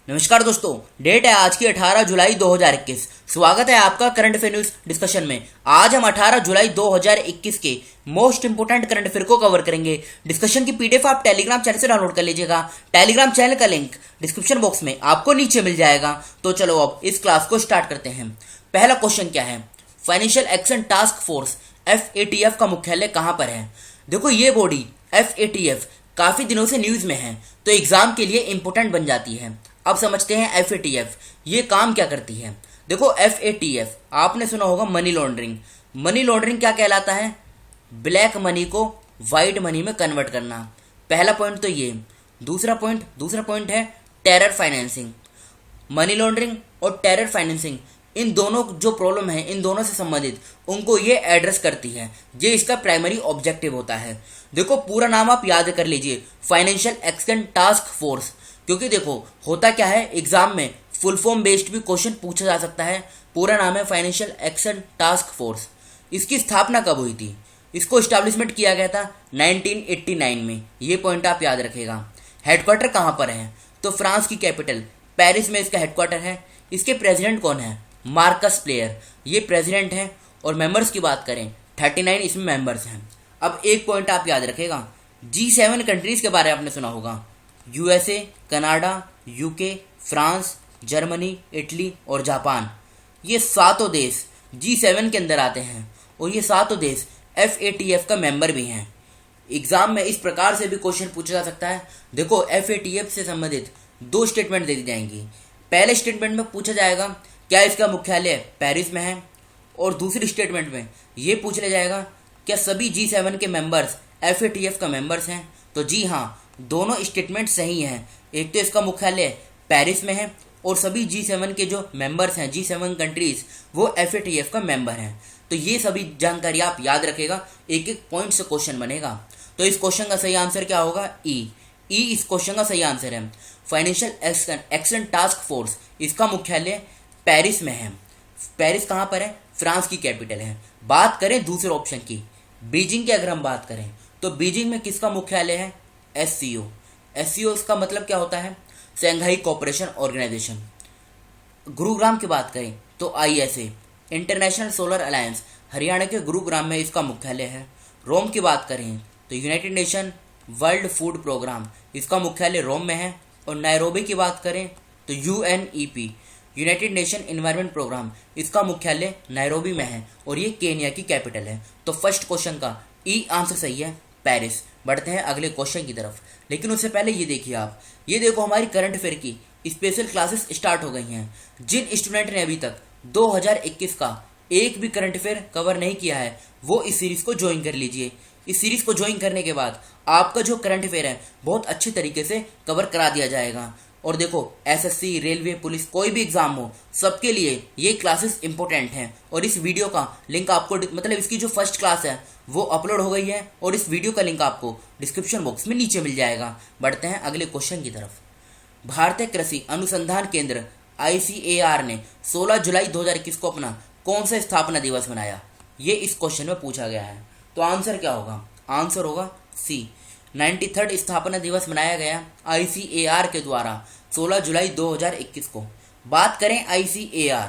नमस्कार दोस्तों, डेट है आज की 18 जुलाई 2021। स्वागत है आपका करंट अफेयर न्यूज डिस्कशन में। आज हम 18 जुलाई 2021 के मोस्ट इंपोर्टेंट करंट अफेयर को कवर करेंगे। डिस्कशन की पीडीएफ आप टेलीग्राम चैनल से डाउनलोड कर लीजिएगा। टेलीग्राम चैनल का लिंक डिस्क्रिप्शन बॉक्स में आपको नीचे मिल जाएगा। तो चलो अब इस क्लास को स्टार्ट करते हैं। पहला क्वेश्चन क्या है? Financial action task force FATF का मुख्यालय कहाँ पर है? देखो, ये बॉडी FATF काफी दिनों से न्यूज में है, तो एग्जाम के लिए इंपोर्टेंट बन जाती है। अब समझते हैं FATF ये काम क्या करती है। देखो, FATF आपने सुना होगा मनी लॉन्ड्रिंग। मनी लॉन्ड्रिंग क्या कहलाता है? ब्लैक मनी को वाइट मनी में कन्वर्ट करना। पहला पॉइंट तो ये। दूसरा पॉइंट है टेरर फाइनेंसिंग। मनी लॉन्ड्रिंग और टेरर फाइनेंसिंग, इन दोनों जो प्रॉब्लम है, इन दोनों से संबंधित उनको ये एड्रेस करती है। ये इसका प्राइमरी ऑब्जेक्टिव होता है। देखो, पूरा नाम आप याद कर लीजिए, फाइनेंशियल एक्शन टास्क फोर्स। क्योंकि देखो, होता क्या है, एग्जाम में फुल फॉर्म बेस्ड भी क्वेश्चन पूछा जा सकता है। पूरा नाम है फाइनेंशियल एक्शन टास्क फोर्स। इसकी स्थापना कब हुई थी? इसको स्टैब्लिशमेंट किया गया था 1989 में। ये पॉइंट आप याद रखेगा। हेडक्वार्टर कहाँ पर है? तो फ्रांस की कैपिटल पेरिस में इसका हेडक्वार्टर है। इसके प्रेसिडेंट कौन है? मार्कस प्लेयर, ये प्रेसिडेंट हैं। और मेंबर्स की बात करें, 39 इसमें मेंबर्स हैं। अब एक पॉइंट आप याद रखेगा, G7 कंट्रीज के बारे में आपने सुना होगा। USA, Canada, UK, France, Germany, Italy और जापान, ये सातों देश G7 के अंदर आते हैं। और ये सातों देश FATF का मेंबर भी हैं। एग्जाम में इस प्रकार से भी क्वेश्चन पूछा जा सकता है। देखो, FATF से संबंधित दो स्टेटमेंट दे दी जाएंगी। पहले स्टेटमेंट में पूछा जाएगा क्या इसका मुख्यालय पेरिस में है, और दूसरी स्टेटमेंट में ये पूछ लिया जाएगा क्या सभी G7 के मेंबर्स FATF का मेंबर्स हैं। तो जी हाँ, दोनों स्टेटमेंट सही हैं। एक तो इसका मुख्यालय पेरिस में है और सभी G7 के जो मेंबर्स हैं, G7 कंट्रीज, वो FATF का मेंबर हैं। तो ये सभी जानकारी आप याद रखेगा, एक एक पॉइंट से क्वेश्चन बनेगा। तो इस क्वेश्चन का सही आंसर क्या होगा? ई इस क्वेश्चन का सही आंसर है। फाइनेंशियल एक्शन टास्क फोर्स, इसका मुख्यालय पेरिस में है। पेरिस कहाँ पर है? फ्रांस की कैपिटल है। बात करें दूसरे ऑप्शन की, बीजिंग की अगर हम बात करें, तो बीजिंग में किसका मुख्यालय है? SCO इसका मतलब क्या होता है? Shanghai cooperation organisation. गुरुग्राम की बात करें तो ISA, international solar alliance, Haryana के गुरुग्राम में इसका मुख्यालय है। रोम की बात करें तो United Nation World Food Programme, इसका मुख्यालय रोम में है। और नायरोबी की बात करें तो UNEP, United Nation Environment Programme, इसका मुख्यालय नायरोबी में है और ये केन्या की कैपिटल है। तो फर्स्ट क्वेश्चन का ई आंसर सही है, पेरिस। बढ़ते हैं अगले क्वेश्चन की तरफ, लेकिन उससे पहले ये देखिए आप, ये देखो हमारी करंट अफेयर की स्पेशल क्लासेस स्टार्ट हो गई हैं। जिन स्टूडेंट ने अभी तक 2021 का एक भी करंट अफेयर कवर नहीं किया है, वो इस सीरीज को ज्वाइन कर लीजिए। इस सीरीज को ज्वाइन करने के बाद आपका जो करंट अफेयर है बहुत अच्छे तरीके से कवर करा दिया जाएगा। और देखो, SSC, रेलवे, पुलिस, कोई भी एग्जाम हो, सबके लिए ये क्लासेस इंपॉर्टेंट हैं। और इस वीडियो का लिंक आपको, मतलब इसकी जो फर्स्ट क्लास है वो अपलोड हो गई है और इस वीडियो का लिंक आपको डिस्क्रिप्शन बॉक्स में नीचे मिल जाएगा। बढ़ते हैं अगले क्वेश्चन की तरफ। भारतीय कृषि अनुसंधान केंद्र ICAR ने 16 जुलाई 2021 को अपना कौन सा स्थापना दिवस मनाया? ये इस क्वेश्चन में पूछा गया है। तो आंसर क्या होगा? आंसर होगा C, 93rd स्थापना दिवस मनाया गया ICAR के द्वारा 16 जुलाई 2021 को। बात करें ICAR,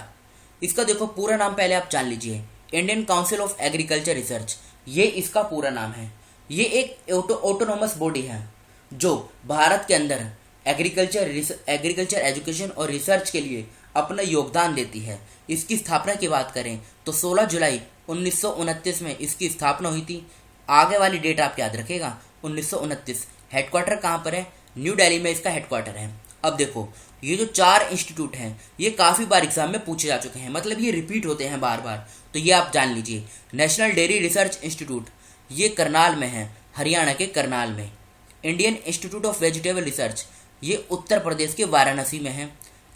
इसका देखो पूरा नाम पहले आप जान लीजिए, Indian council of agriculture research, ये इसका पूरा नाम है। ये एक ऑटोनोमस बॉडी है जो भारत के अंदर एग्रीकल्चर एजुकेशन और रिसर्च के लिए अपना योगदान देती है। इसकी स्थापना की बात करें तो 16 जुलाई 1929 में इसकी स्थापना हुई थी। आगे वाली डेट आप याद रखेगा, 1929। हेडक्वार्टर कहाँ पर है? न्यू दिल्ली में इसका हेडक्वार्टर है। अब देखो, ये जो 4 इंस्टीट्यूट हैं, ये काफ़ी बार एग्जाम में पूछे जा चुके हैं, मतलब ये रिपीट होते हैं बार बार। तो ये आप जान लीजिए, नेशनल डेयरी रिसर्च इंस्टीट्यूट, ये करनाल में है, हरियाणा के करनाल में। Indian institute of vegetable research, ये उत्तर प्रदेश के वाराणसी में है।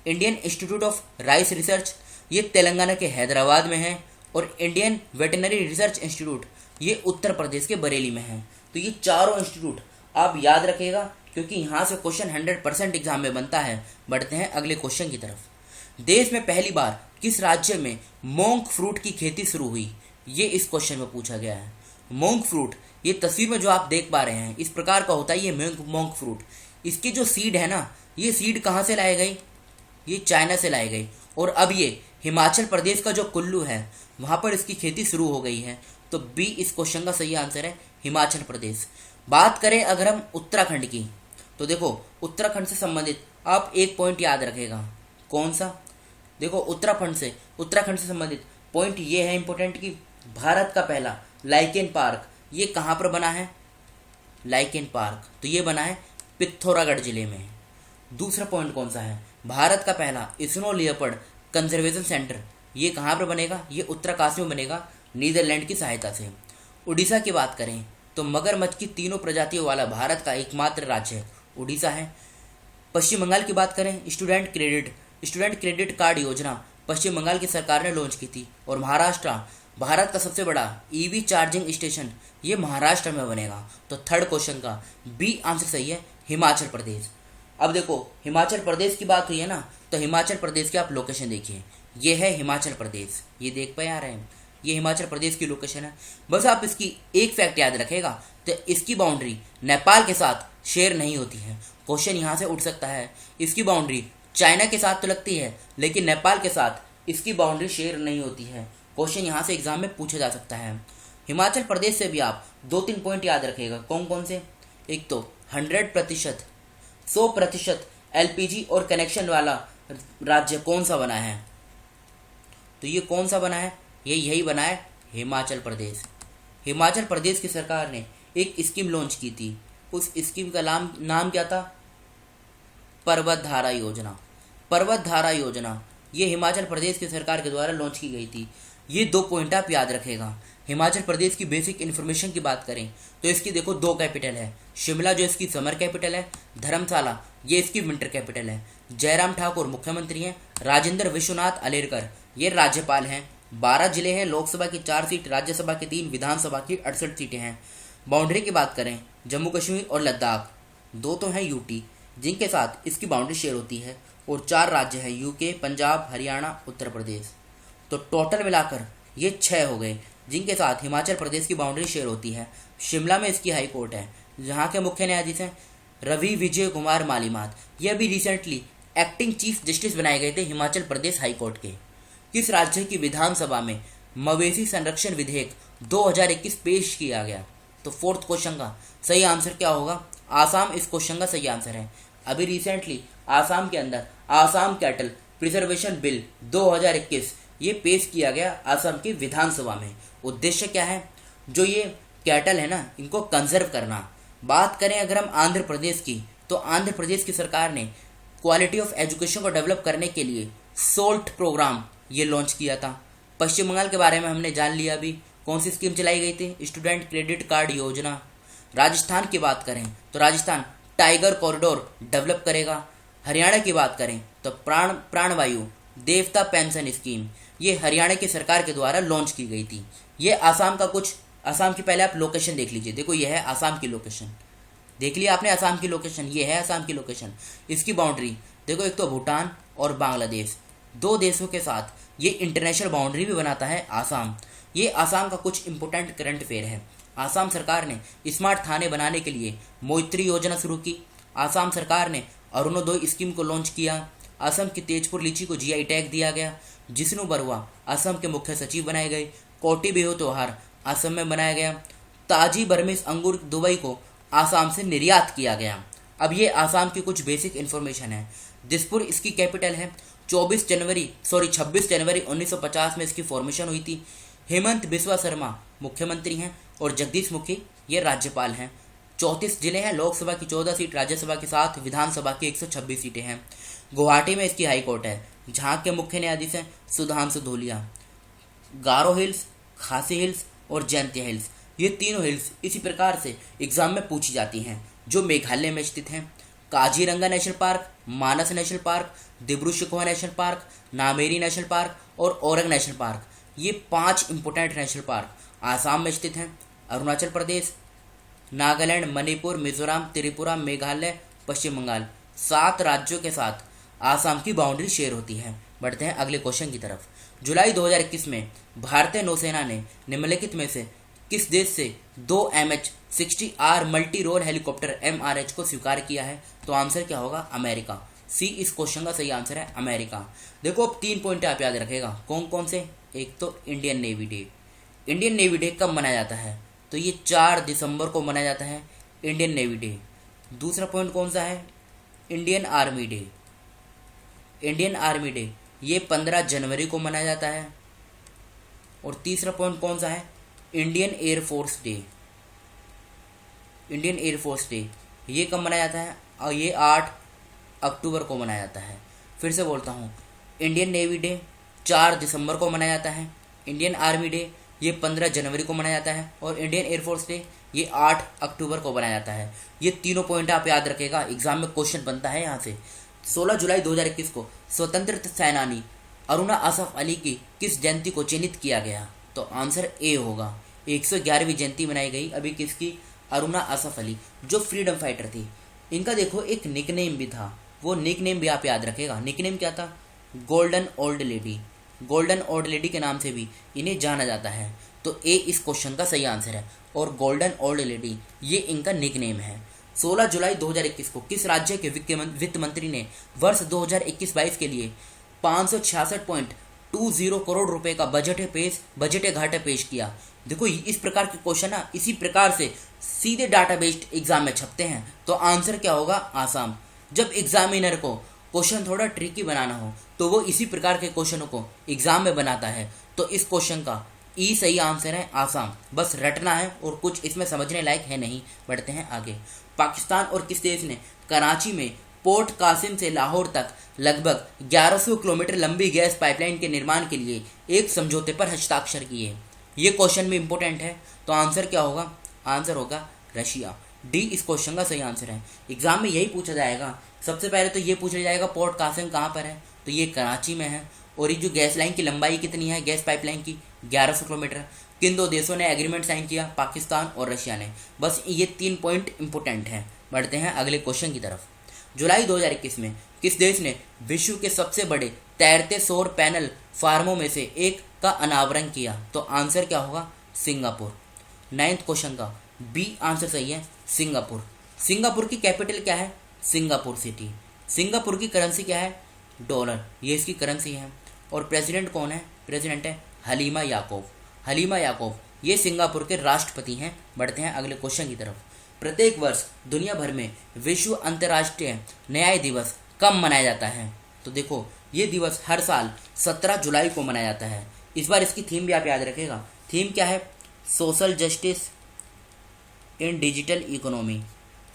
Indian institute of rice research, ये तेलंगाना के हैदराबाद में है। और इंडियन वेटनरी रिसर्च इंस्टीट्यूट, ये उत्तर प्रदेश के बरेली में है। तो ये चारों इंस्टीट्यूट आप याद रखेगा, क्योंकि यहाँ से क्वेश्चन 100% एग्जाम में बनता है। बढ़ते हैं अगले क्वेश्चन की तरफ। देश में पहली बार किस राज्य में मोंक फ्रूट की खेती शुरू हुई? ये इस क्वेश्चन में पूछा गया है। मोंक फ्रूट, ये तस्वीर में जो आप देख पा रहे हैं, इस प्रकार का होता है ये मोंक फ्रूट। इसकी जो सीड है ना, ये सीड कहाँ से लाई गई? ये चाइना से लाई गई, और अब ये हिमाचल प्रदेश का जो कुल्लू है वहाँ पर इसकी खेती शुरू हो गई है। तो बी इस क्वेश्चन का सही आंसर है, हिमाचल प्रदेश। बात करें अगर हम उत्तराखंड की, तो देखो उत्तराखंड से संबंधित आप एक पॉइंट याद रखेगा। कौन सा? देखो उत्तराखंड से संबंधित पॉइंट ये है इंपॉर्टेंट कि भारत का पहला लाइकेन पार्क ये कहाँ पर बना है? लाइकेन पार्क तो ये बना है पिथौरागढ़ जिले में। दूसरा पॉइंट कौन सा है? भारत का पहला स्नो लियोपर्ड कंजर्वेशन सेंटर ये कहाँ पर बनेगा? ये उत्तरकाशी में बनेगा, नीदरलैंड की सहायता से। उड़ीसा की बात करें तो मगरमच्छ की तीनों प्रजातियों वाला भारत का एकमात्र राज्य उड़ीसा है। पश्चिम बंगाल की बात करें, स्टूडेंट क्रेडिट कार्ड योजना पश्चिम बंगाल की सरकार ने लॉन्च की थी। और महाराष्ट्र, भारत का सबसे बड़ा ईवी चार्जिंग स्टेशन ये महाराष्ट्र में बनेगा। तो थर्ड क्वेश्चन का बी आंसर सही है, हिमाचल प्रदेश। अब देखो हिमाचल प्रदेश की बात हुई है ना, तो हिमाचल प्रदेश की आप लोकेशन देखिए, ये है हिमाचल प्रदेश, ये देख पाए आ रहे हैं, ये हिमाचल प्रदेश की लोकेशन है। बस आप इसकी एक फैक्ट याद रखेगा, तो इसकी बाउंड्री नेपाल के साथ शेयर नहीं होती है। क्वेश्चन यहाँ से उठ सकता है, इसकी बाउंड्री चाइना के साथ तो लगती है लेकिन नेपाल के साथ इसकी बाउंड्री शेयर नहीं होती है। क्वेश्चन यहाँ से एग्जाम में पूछा जा सकता है। हिमाचल प्रदेश से भी आप 2-3 पॉइंट याद रखेगा। कौन कौन से? एक तो 100% एलपीजी और कनेक्शन वाला राज्य कौन सा बना है? तो ये कौन सा बना है? ये यही बना है, हिमाचल प्रदेश। हिमाचल प्रदेश की सरकार ने एक स्कीम लॉन्च की थी, उस स्कीम का नाम क्या था? पर्वत धारा योजना ये हिमाचल प्रदेश की सरकार के द्वारा लॉन्च की गई थी। ये 2 पॉइंट आप याद रखेगा। हिमाचल प्रदेश की बेसिक इन्फॉर्मेशन की बात करें तो इसकी देखो 2 कैपिटल है, शिमला जो इसकी समर कैपिटल है, धर्मशाला ये इसकी विंटर कैपिटल है। जयराम ठाकुर मुख्यमंत्री हैं, राजेंद्र विश्वनाथ अलेरकर ये राज्यपाल हैं। 12 जिले हैं, लोकसभा की 4 सीट, राज्यसभा की 3, विधानसभा की 68 सीटें हैं। बाउंड्री की बात करें, जम्मू कश्मीर और लद्दाख 2 तो हैं यूटी जिनके साथ इसकी बाउंड्री शेयर होती है, और 4 राज्य हैं यूके, पंजाब, हरियाणा, उत्तर प्रदेश। तो टोटल मिलाकर ये 6 हो गए जिनके साथ हिमाचल प्रदेश की बाउंड्री शेयर होती है। शिमला में इसकी हाई कोर्ट है, जहाँ के मुख्य न्यायाधीश हैं रवि विजय कुमार मालीमात। ये अभी रिसेंटली एक्टिंग चीफ जस्टिस बनाए गए थे हिमाचल प्रदेश हाई कोर्ट के। किस राज्य की विधानसभा में मवेशी संरक्षण विधेयक 2021 पेश किया गया? तो फोर्थ क्वेश्चन का सही आंसर क्या होगा? आसाम इस क्वेश्चन का सही आंसर है। अभी रिसेंटली आसाम के अंदर आसाम कैटल प्रिजर्वेशन बिल 2021 ये पेश किया गया आसाम की विधानसभा में। उद्देश्य क्या है? जो ये कैटल है ना, इनको कंजर्व करना। बात करें अगर हम आंध्र प्रदेश की, तो आंध्र प्रदेश की सरकार ने क्वालिटी ऑफ एजुकेशन को डेवलप करने के लिए सोल्ट प्रोग्राम ये लॉन्च किया था। पश्चिम बंगाल के बारे में हमने जान लिया अभी, कौन सी स्कीम चलाई गई थी? स्टूडेंट क्रेडिट कार्ड योजना। राजस्थान की बात करें तो राजस्थान टाइगर कॉरिडोर डेवलप करेगा। हरियाणा की बात करें तो प्राणवायु देवता पेंशन स्कीम ये हरियाणा की सरकार के द्वारा लॉन्च की गई थी। ये आसाम की पहले आप लोकेशन देख लीजिए। देखो ये है आसाम की लोकेशन, देख लिया आपने आसाम की लोकेशन, ये है आसाम की लोकेशन। इसकी बाउंड्री देखो, एक तो भूटान और बांग्लादेश 2 देशों के साथ ये इंटरनेशनल बाउंड्री भी बनाता है आसाम। ये आसाम का कुछ इंपोर्टेंट करंट अफेयर है। आसाम सरकार ने स्मार्ट थाने बनाने के लिए मैत्री योजना शुरू की। आसाम सरकार ने अरुणोदय स्कीम को लॉन्च किया। असम की तेजपुर लीची को जीआई टैग दिया गया। जिष्णु बरुआ असम के मुख्य सचिव बनाए गए। कोटी बिहू त्योहार असम में बनाया गया। ताजी बर्मिस अंगूर दुबई को आसाम से निर्यात किया गया। अब ये आसाम की कुछ बेसिक इन्फॉर्मेशन है। दिसपुर इसकी कैपिटल है। 26 जनवरी 1950 में इसकी फॉर्मेशन हुई थी। हेमंत बिस्वा शर्मा मुख्यमंत्री हैं और जगदीश मुखी ये राज्यपाल हैं। 34 जिले हैं, लोकसभा की 14 सीट, राज्यसभा की 7, विधानसभा की 126 सीटें हैं। गुवाहाटी में इसकी हाई कोर्ट है, जहाँ के मुख्य न्यायाधीश हैं सुधांशु धूलिया। गारो हिल्स, खासी हिल्स और जयंतिया हिल्स ये तीनों हिल्स इसी प्रकार से एग्जाम में पूछी जाती हैं, जो मेघालय में स्थित हैं। Kaziranga national park, Manas national park, Dibru Saikhowa national park, Nameri national park और ओरंग नेशनल पार्क ये 5 इंपोर्टेंट नेशनल पार्क आसाम में स्थित हैं। अरुणाचल प्रदेश, नागालैंड, मणिपुर, मिजोरम, त्रिपुरा, मेघालय, पश्चिम बंगाल 7 राज्यों के साथ आसाम की बाउंड्री शेयर होती है। बढ़ते हैं अगले क्वेश्चन की तरफ। जुलाई 2021 में भारतीय नौसेना ने निम्नलिखित में से किस देश से 2 MH-60R multi role helicopter MRH को स्वीकार किया है? तो आंसर क्या होगा? अमेरिका। सी इस क्वेश्चन का सही आंसर है अमेरिका। देखो अब 3 पॉइंट आप याद रखेगा, कौन कौन से। एक तो Indian navy day. Indian navy day कब मनाया जाता है, तो ये 4 दिसंबर को मनाया जाता है इंडियन नेवी डे। दूसरा पॉइंट कौन सा है, Indian army day. Indian army day ये 15 जनवरी को मनाया जाता है। और तीसरा पॉइंट कौन सा है, Indian air force day. Indian air force day ये कब मनाया जाता है, और ये 8 अक्टूबर को मनाया जाता है। फिर से बोलता हूँ, इंडियन नेवी डे 4 दिसंबर को मनाया जाता है, इंडियन आर्मी डे ये 15 जनवरी को मनाया जाता है, और इंडियन एयरफोर्स डे ये 8 अक्टूबर को मनाया जाता है। ये तीनों पॉइंट आप याद रखेगा, एग्जाम में क्वेश्चन बनता है यहाँ से। 16 जुलाई 2021 को स्वतंत्रता सेनानी अरुणा असफ अली की किस जयंती को चिन्हित किया गया, तो आंसर ए होगा। 111वीं जयंती मनाई गई अभी किसकी, अरुणा असफ अली, जो फ्रीडम फाइटर थी। इनका देखो एक निकनेम भी था, वो निकनेम भी आप याद रखेगा। निकनेम क्या था, golden old lady. Golden old lady के नाम से भी इन्हें जाना जाता है। तो ए इस क्वेश्चन का सही आंसर है, और गोल्डन ओल्ड लेडी ये इनका निकनेम है। 16 जुलाई 2021 को किस राज्य के वित्त मंत्री ने वर्ष 2021-22 के लिए 566.20 करोड़ रुपए का बजट घाटा पेश किया। देखो इस प्रकार के क्वेश्चन ना इसी प्रकार से सीधे डाटा बेस्ड एग्जाम में छपते हैं, तो आंसर क्या होगा, आसाम। जब एग्जामिनर को क्वेश्चन थोड़ा ट्रिकी बनाना हो तो वो इसी प्रकार के क्वेश्चनों को एग्जाम में बनाता है। तो इस क्वेश्चन का ई सही आंसर है आसाम। बस रटना है और कुछ इसमें समझने लायक है नहीं। बढ़ते हैं आगे। पाकिस्तान और किस देश ने कराची में पोर्ट कासिम से लाहौर तक लगभग 1100 किलोमीटर लंबी गैस पाइपलाइन के निर्माण के लिए एक समझौते पर हस्ताक्षर किए। ये क्वेश्चन भी इंपॉर्टेंट है, तो आंसर क्या होगा, आंसर होगा रशिया। डी इस क्वेश्चन का सही आंसर है। एग्जाम में यही पूछा जाएगा। सबसे पहले तो ये पूछा जाएगा पोर्ट कासिम कहाँ पर है, तो ये कराची में है। और ये जो गैस लाइन की लंबाई कितनी है, गैस पाइपलाइन की 1100 किलोमीटर। किन दो देशों ने एग्रीमेंट साइन किया, पाकिस्तान और रशिया ने। बस ये 3 पॉइंट इंपॉर्टेंट हैं। बढ़ते हैं अगले क्वेश्चन की तरफ। जुलाई 2021 में किस देश ने विश्व के सबसे बड़े तैरते सौर पैनल फार्मों में से एक का अनावरण किया, तो आंसर क्या होगा, सिंगापुर। 9th क्वेश्चन का बी आंसर सही है, सिंगापुर। सिंगापुर की कैपिटल क्या है, सिंगापुर सिटी। सिंगापुर की करेंसी क्या है, डॉलर, ये इसकी करेंसी है। और प्रेसिडेंट कौन है, प्रेसिडेंट है हलीमा याकूब। हलीमा याकूब ये सिंगापुर के राष्ट्रपति हैं। बढ़ते हैं अगले क्वेश्चन की तरफ। प्रत्येक वर्ष दुनिया भर में विश्व अंतर्राष्ट्रीय न्याय दिवस कब मनाया जाता है, तो देखो ये दिवस हर साल 17 जुलाई को मनाया जाता है। इस बार इसकी थीम भी आप याद रखेगा। थीम क्या है, social justice in digital economy,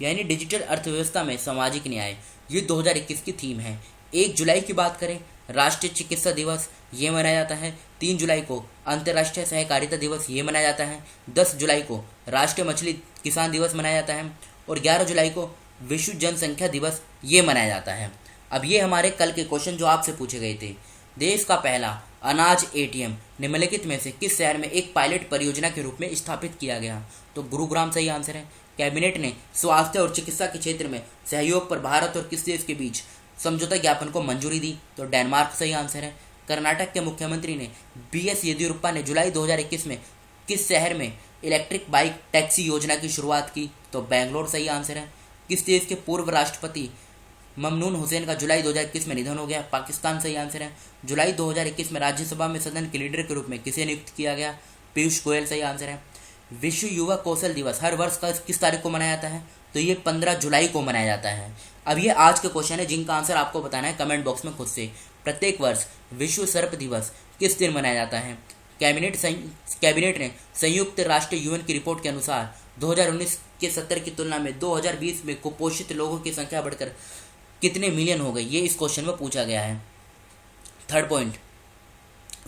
यानी डिजिटल अर्थव्यवस्था में सामाजिक न्याय। ये 2021 की थीम है। 1 जुलाई की बात करें, राष्ट्रीय चिकित्सा दिवस ये मनाया जाता है। 3 जुलाई को अंतर्राष्ट्रीय सहकारिता दिवस ये मनाया जाता है। 10 जुलाई को राष्ट्रीय मछली किसान दिवस मनाया जाता है। और 11 जुलाई को विश्व जनसंख्या दिवस ये मनाया जाता है। अब ये हमारे कल के क्वेश्चन जो आपसे पूछे गए थे। देश का पहला अनाज एटीएम निम्नलिखित में से किस शहर में एक पायलट परियोजना के रूप में स्थापित किया गया, तो गुरुग्राम सही आंसर है। कैबिनेट ने स्वास्थ्य और चिकित्सा के क्षेत्र में सहयोग पर भारत और किस देश के बीच समझौता ज्ञापन को मंजूरी दी, तो डेनमार्क सही आंसर है। कर्नाटक के मुख्यमंत्री ने बीएस येदियुरप्पा ने जुलाई 2021 में किस शहर में इलेक्ट्रिक बाइक टैक्सी योजना की शुरुआत की, तो बेंगलोर सही आंसर है। किस देश के पूर्व राष्ट्रपति ममनून हुसैन का जुलाई 2021 में निधन हो गया, पाकिस्तान सही आंसर है। जुलाई 2021 में राज्यसभा में सदन के लीडर के रूप में किसे नियुक्त किया गया, पीयूष गोयल सही आंसर है। विश्व युवा कौशल दिवस हर वर्ष का किस तारीख को मनाया जाता है, तो ये 15 जुलाई को मनाया जाता है। अब ये आज के क्वेश्चन है जिनका आंसर आपको बताना है कमेंट बॉक्स में खुद से। प्रत्येक वर्ष विश्व सर्प दिवस किस दिन मनाया जाता है। कैबिनेट ने संयुक्त राष्ट्र यूएन की रिपोर्ट के अनुसार 2019 के 70 की तुलना में 2020 में कुपोषित लोगों की संख्या बढ़कर कितने मिलियन हो गई, ये इस क्वेश्चन में पूछा गया है। 3rd पॉइंट,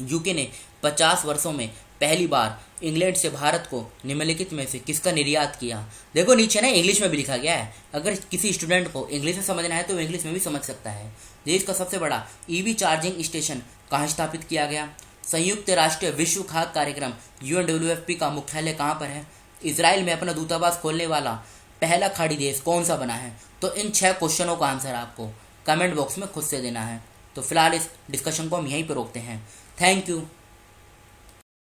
यूके ने 50 वर्षों में पहली बार इंग्लैंड से भारत को निम्नलिखित में से किसका निर्यात किया। देखो नीचे ना इंग्लिश में भी लिखा गया है, अगर किसी स्टूडेंट को इंग्लिश में समझना है तो इंग्लिश में भी समझ सकता है। देश का सबसे बड़ा ईवी चार्जिंग स्टेशन कहाँ स्थापित किया गया। संयुक्त राष्ट्र विश्व खाद्य कार्यक्रम UNWFP का मुख्यालय कहाँ पर है। इजराइल में अपना दूतावास खोलने वाला पहला खाड़ी देश कौन सा बना है। तो इन 6 क्वेश्चनों का आंसर आपको कमेंट बॉक्स में खुद से देना है। तो फिलहाल इस डिस्कशन को हम यहीं पर रोकते हैं। Thank you.